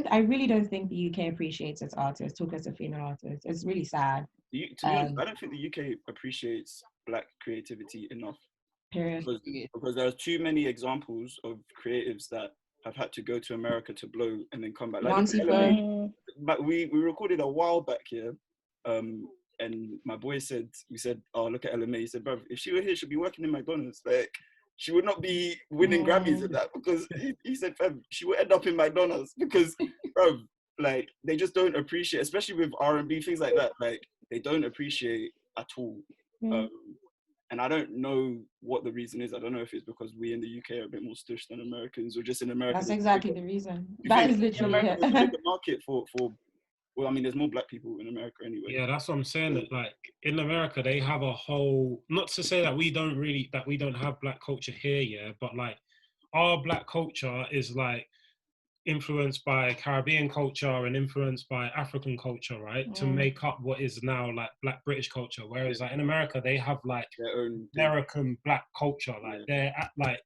I really don't think the UK appreciates its artists, talk as a female artist. It's really sad. To be honest, I don't think the UK appreciates Black creativity enough. Period. Because there are too many examples of creatives that have had to go to America to blow and then come back. Like but we recorded a while back here, and my boy said, oh, look at LMA. He said, bro, if she were here, she'd be working in McDonald's. Like, she would not be winning Grammys at that, because he said, fam, she would end up in McDonald's, because, bro, like, they just don't appreciate, especially with R&B, things like that. Like, they don't appreciate at all. And I don't know what the reason is. I don't know if it's because we in the UK are a bit more stush than Americans, or just in America. That's exactly the reason. That is literally it. There's a bigger market for, well, I mean, there's more Black people in America anyway. Yeah, that's what I'm saying. That, like, in America, they have a whole, not to say that we don't have Black culture here, yeah, but like, our Black culture is like influenced by Caribbean culture and influenced by African culture, right? To make up what is now like Black British culture. Whereas like in America, they have like their own American Black culture. Like they're like,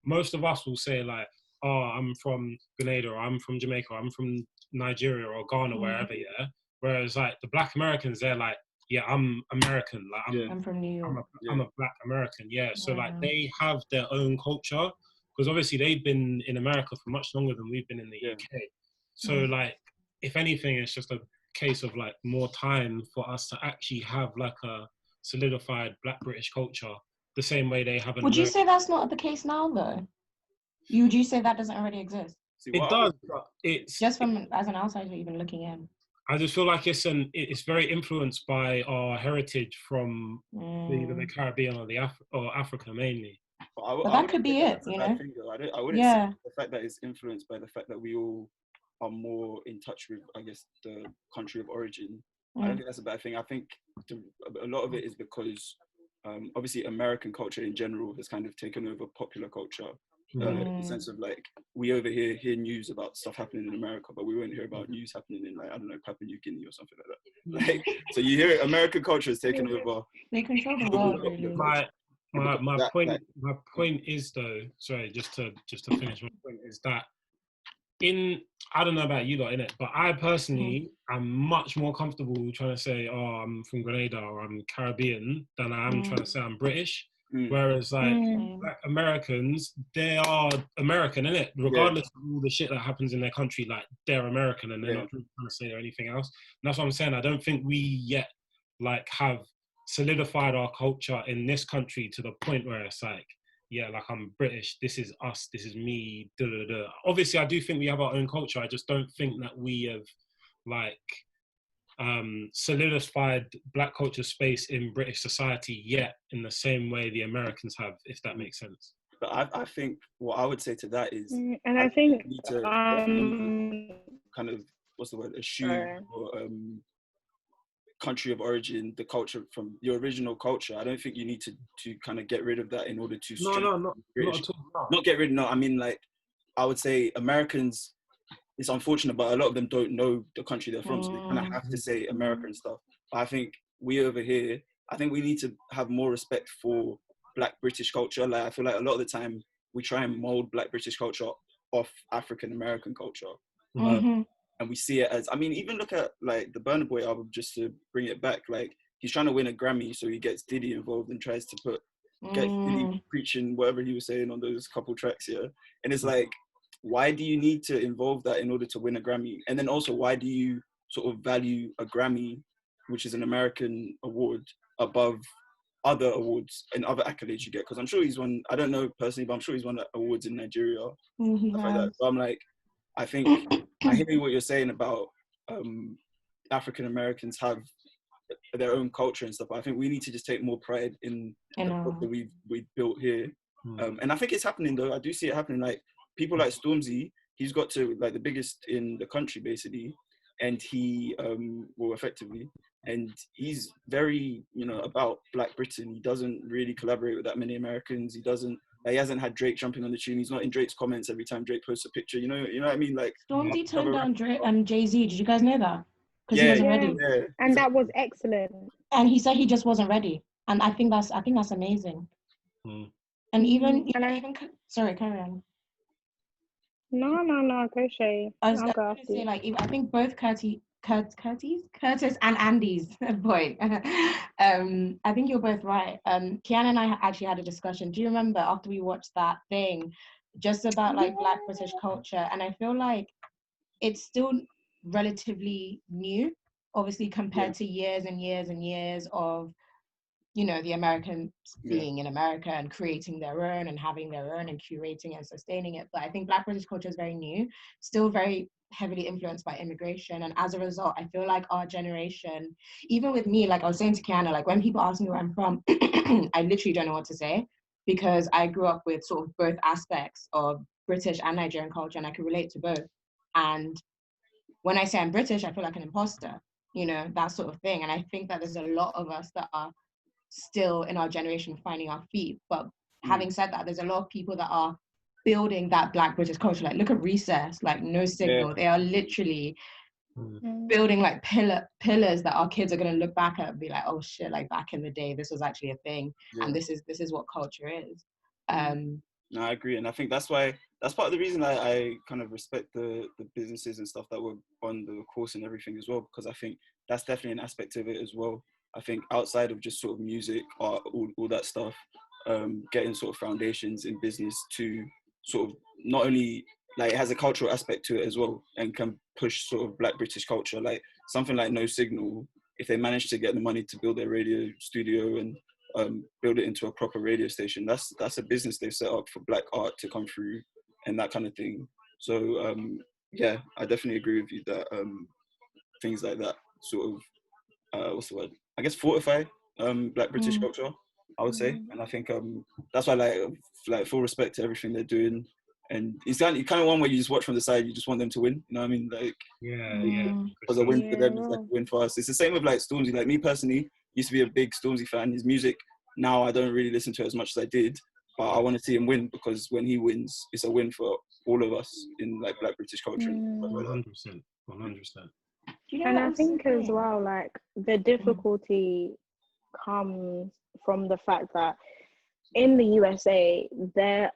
most of us will say like, oh, I'm from Grenada, or I'm from Jamaica, or I'm from Nigeria or Ghana, wherever, yeah. Whereas like the Black Americans, they're like, yeah, I'm American. Like I'm from New York. I'm a Black American, yeah. So like they have their own culture, because obviously they've been in America for much longer than we've been in the UK. So like, if anything, it's just a case of like more time for us to actually have like a solidified Black British culture, the same way they have. Would you say that's not the case now, though? Would you say that doesn't already exist? It does, but it's just from as an outsider even looking in. I just feel like it's very influenced by our heritage from the Caribbean or Africa mainly. But that could be it, you know. I wouldn't say the fact that it's influenced by the fact that we all are more in touch with, I guess, the country of origin. I don't think that's a bad thing. I think a lot of it is because obviously American culture in general has kind of taken over popular culture. In the sense of like, we over here hear news about stuff happening in America, but we won't hear about news happening in, like, I don't know, Papua New Guinea or something like that. Like, so you hear American culture has taken over. They control the world, really. My point is though, sorry, just to finish my point, is that I don't know about you lot, innit, but I personally am much more comfortable trying to say, oh, I'm from Grenada or I'm Caribbean, than I am trying to say I'm British. Whereas like Black Americans, they are American, innit? Regardless of all the shit that happens in their country, like they're American and they're not trying to say or anything else. And that's what I'm saying. I don't think we yet like have solidified our culture in this country to the point where it's like, yeah, like I'm British, this is us, this is me, da da da. Obviously, I do think we have our own culture. I just don't think that we have like solidified Black culture space in British society yet in the same way the Americans have, if that makes sense. But I think what I would say to that is, and I think you need to kind of, what's the word, eschew or country of origin, the culture from your original culture. I don't think you need to kind of get rid of that in order to not at all. Not get rid of, no, I mean, like, I would say Americans, it's unfortunate, but a lot of them don't know the country they're from, so they kind of have to say America and stuff. But I think we over here, I think we need to have more respect for Black British culture. Like, I feel like a lot of the time we try and mold Black British culture off African American culture. And we see it as, I mean, even look at like the Burna Boy album, just to bring it back, like he's trying to win a Grammy, so he gets Diddy involved and tries to get Diddy preaching whatever he was saying on those couple tracks here. And it's like, why do you need to involve that in order to win a Grammy? And then also, why do you sort of value a Grammy, which is an American award, above other awards and other accolades you get? Because I'm sure he's won, I don't know personally, but I'm sure he's won awards in Nigeria, stuff like that. So I'm like, I think, I hear what you're saying about African Americans have their own culture and stuff, but I think we need to just take more pride in the stuff that we've built here. And I think it's happening though. I do see it happening. Like people like Stormzy, he's got to like the biggest in the country basically, and he well, effectively, and he's very, you know, about Black Britain. He doesn't really collaborate with that many Americans. He hasn't had Drake jumping on the tune. He's not in Drake's comments every time Drake posts a picture. You know what I mean? Like Stormzy turned down Drake and Jay-Z. Did you guys know that? Because he wasn't ready. Yeah. And that was excellent. And he said he just wasn't ready. And I think that's amazing. And even sorry, carry on. No, go Shay. I was I'll go going to after say, you. like, I think both Curtis and Andy's point. I think you're both right. Keanna and I actually had a discussion. Do you remember after we watched that thing, just about like Black British culture? And I feel like it's still relatively new, obviously, compared to years and years and years of, you know, the Americans being in America and creating their own and having their own and curating and sustaining it. But I think Black British culture is very new, still very heavily influenced by immigration. And as a result, I feel like our generation, even with me, like I was saying to Keanna, like when people ask me where I'm from, I literally don't know what to say, because I grew up with sort of both aspects of British and Nigerian culture, and I can relate to both. And when I say I'm British, I feel like an imposter, you know, that sort of thing. And I think that there's a lot of us that are still in our generation finding our feet. But having said that, there's a lot of people that are building that Black British culture. Like look at Recess, like No Signal. They are literally building like pillars that our kids are going to look back at and be like, oh shit, like back in the day this was actually a thing, and this is what culture is. No, I agree, and I think that's why, that's part of the reason I kind of respect the businesses and stuff that were on the course and everything as well, because I think that's definitely an aspect of it as well. I think outside of just sort of music, art, all that stuff, getting sort of foundations in business to sort of not only, like, it has a cultural aspect to it as well and can push sort of Black British culture, like something like No Signal, if they manage to get the money to build their radio studio and build it into a proper radio station, that's a business they've set up for Black art to come through and that kind of thing. So yeah, I definitely agree with you that things like that sort of what's the word, I guess, fortify Black British culture, I would say. And I think that's why, like full respect to everything they're doing. And it's kind of one where you just watch from the side, you just want them to win, you know what I mean? Like, because a win for them is like a win for us. It's the same with like Stormzy. Like me personally, used to be a big Stormzy fan. His music now I don't really listen to as much as I did, but I want to see him win, because when he wins, it's a win for all of us in like Black British culture. 100%. And I think as well, like the difficulty comes from the fact that in the USA, the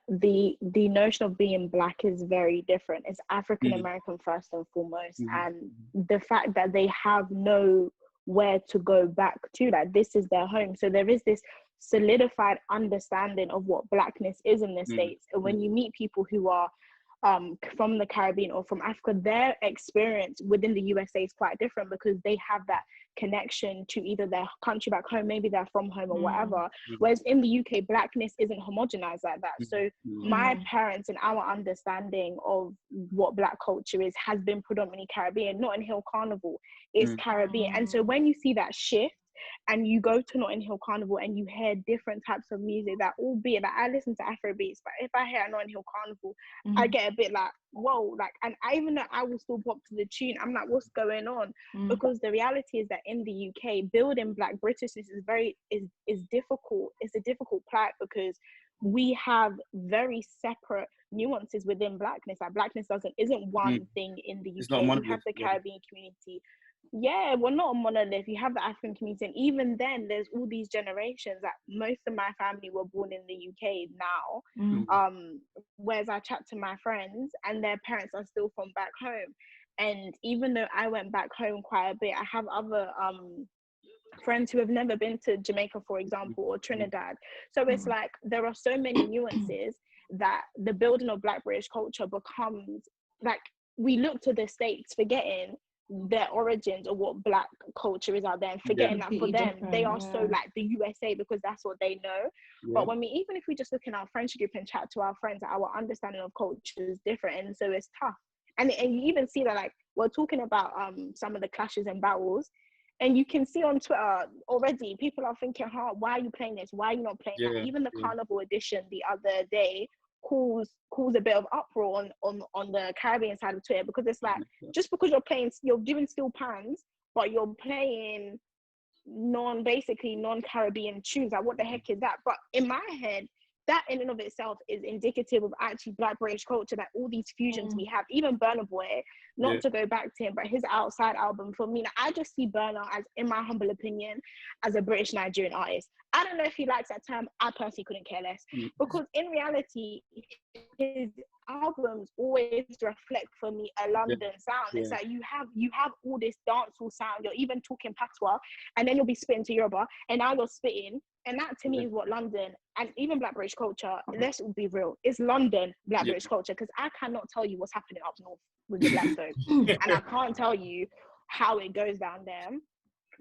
notion of being Black is very different. It's African American first and foremost, and the fact that they have nowhere to go back to, that this is their home. So there is this solidified understanding of what Blackness is in the States. And when you meet people who are from the Caribbean or from Africa, their experience within the USA is quite different, because they have that connection to either their country back home, maybe they're from home or whatever. Whereas in the UK, Blackness isn't homogenized like that. So my parents and our understanding of what Black culture is has been predominantly Caribbean. Notting Hill Carnival is Caribbean. And so when you see that shift, and you go to Notting Hill Carnival and you hear different types of music, that albeit that I listen to Afrobeats, but if I hear a Notting Hill Carnival, I get a bit like, whoa, like, and even though I will still pop to the tune, I'm like, what's going on? Because the reality is that in the UK, building Black Britishness is difficult. It's a difficult plight, because we have very separate nuances within Blackness. Like Blackness isn't one thing in the UK. You have the Caribbean community. Yeah, we're not a monolith. You have the African community, and even then there's all these generations. That most of my family were born in the UK now, whereas I chat to my friends and their parents are still from back home. And even though I went back home quite a bit, I have other friends who have never been to Jamaica, for example, or Trinidad. So it's like there are so many nuances that the building of Black British culture becomes like, we look to the States forgetting their origins or what Black culture is out there, and forgetting that for them they are so like the USA, because that's what they know. But when even if we just look in our friendship group and chat to our friends, our understanding of culture is different, and so it's tough. And you even see that, like, we're talking about some of the clashes and battles, and you can see on Twitter already people are thinking, why are you playing this, why are you not playing that? Even the Carnival edition the other day cause a bit of uproar on the Caribbean side of Twitter, because it's like, just because you're doing steel pans, but you're playing non-Caribbean tunes, like what the heck is that? But in my head, that in and of itself is indicative of actually Black British culture, that all these fusions we have, even Burna Boy, not to go back to him, but his Outside album, for me, I just see Burna as, in my humble opinion, as a British Nigerian artist. I don't know if he likes that term. I personally couldn't care less, because in reality, his albums always reflect for me a London sound. It's like you have all this dancehall sound. You're even talking patois, and then you'll be spitting to Yoruba, and now you're spitting. And that to me is what London, and even Black British culture, let's be real, it's London Black British culture, because I cannot tell you what's happening up north with the Black folk. And I can't tell you how it goes down there.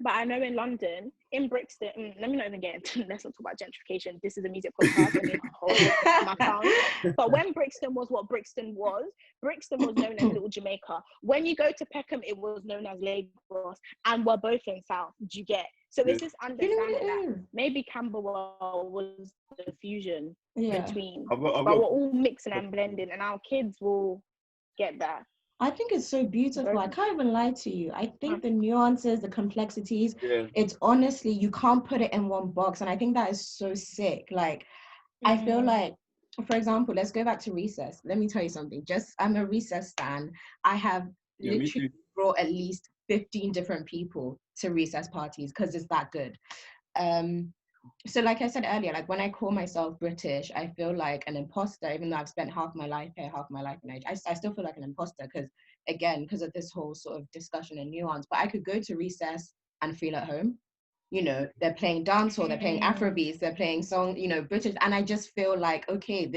But I know in London, in Brixton, let me not even get into, let's not talk about gentrification. This is a music podcast. Let me hold my tongue. But when Brixton was what Brixton was known as Little Jamaica. When you go to Peckham, it was known as Lagos, and we're both in South. Do you get? So it's this understanding that maybe Camberwell was the fusion between, but we're all mixing and blending, and our kids will get that. I think it's so beautiful. I can't even lie to you. I think the nuances, the complexities, it's honestly, you can't put it in one box. And I think that is so sick. Like, I feel like, for example, let's go back to Recess. Let me tell you something. I'm a Recess stan. I have literally brought at least 15 different people to Recess parties because it's that good. So like I said earlier, like when I call myself British, I feel like an imposter, even though I've spent half my life here, half my life in Nigeria. I still feel like an imposter because of this whole sort of discussion and nuance. But I could go to Recess and feel at home. You know, they're playing dancehall, they're playing Afrobeats, they're playing song, you know, British. And I just feel like, okay,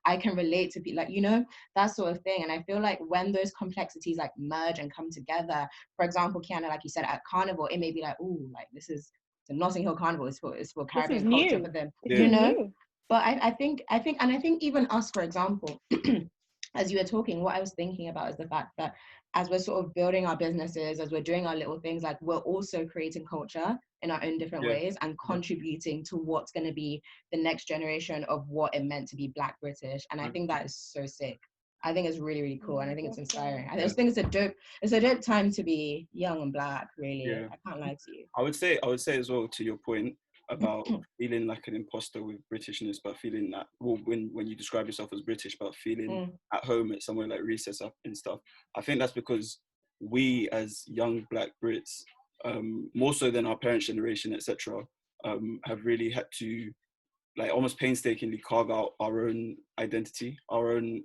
I can relate to people, like, you know, that sort of thing. And I feel like when those complexities like merge and come together, for example, Keanna, like you said, at Carnival, it may be like, oh, like this is the Notting Hill Carnival, it's for Caribbean culture for them, you know? New. But I think even us, for example, as you were talking, what I was thinking about is the fact that as we're sort of building our businesses, as we're doing our little things, like we're also creating culture in our own different ways and contributing to what's going to be the next generation of what it meant to be Black British. And I think that is so sick. I think it's really, really cool. And I think it's inspiring. I just think it's a dope time to be young and Black, really. I can't lie to you. I would say as well, to your point about feeling like an imposter with Britishness, but feeling that, well, when you describe yourself as British, but feeling at home at somewhere like Recess up and stuff. I think that's because we as young Black Brits, more so than our parents' generation, etc., have really had to like almost painstakingly carve out our own identity, our own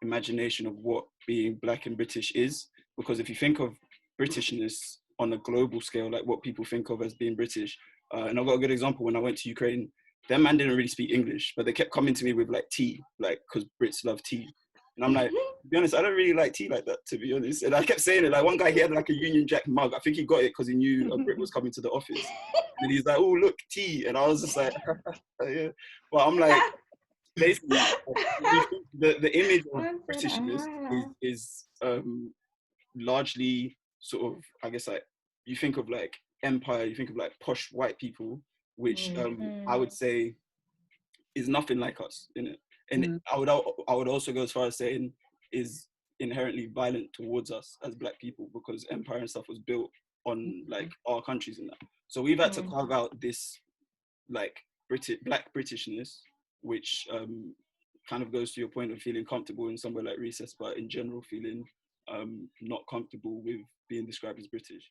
imagination of what being Black and British is. Because if you think of Britishness on a global scale, like what people think of as being British, and I've got a good example. When I went to Ukraine, them man didn't really speak English, but they kept coming to me with like tea, like because Brits love tea. And I'm like, to be honest, I don't really like tea like that, to be honest. And I kept saying it. Like one guy, he had like a Union Jack mug. I think he got it because he knew a Brit was coming to the office. And he's like, oh, look, tea. And I was just like, yeah. But I'm like, basically, the image of Britishness is largely sort of, I guess, like, you think of like empire, you think of like posh white people, which I would say is nothing like us, in it. And I would also go as far as saying is inherently violent towards us as Black people, because empire and stuff was built on like our countries and that. So we've had to carve out this like Black Britishness, which kind of goes to your point of feeling comfortable in somewhere like Recess, but in general feeling not comfortable with being described as British.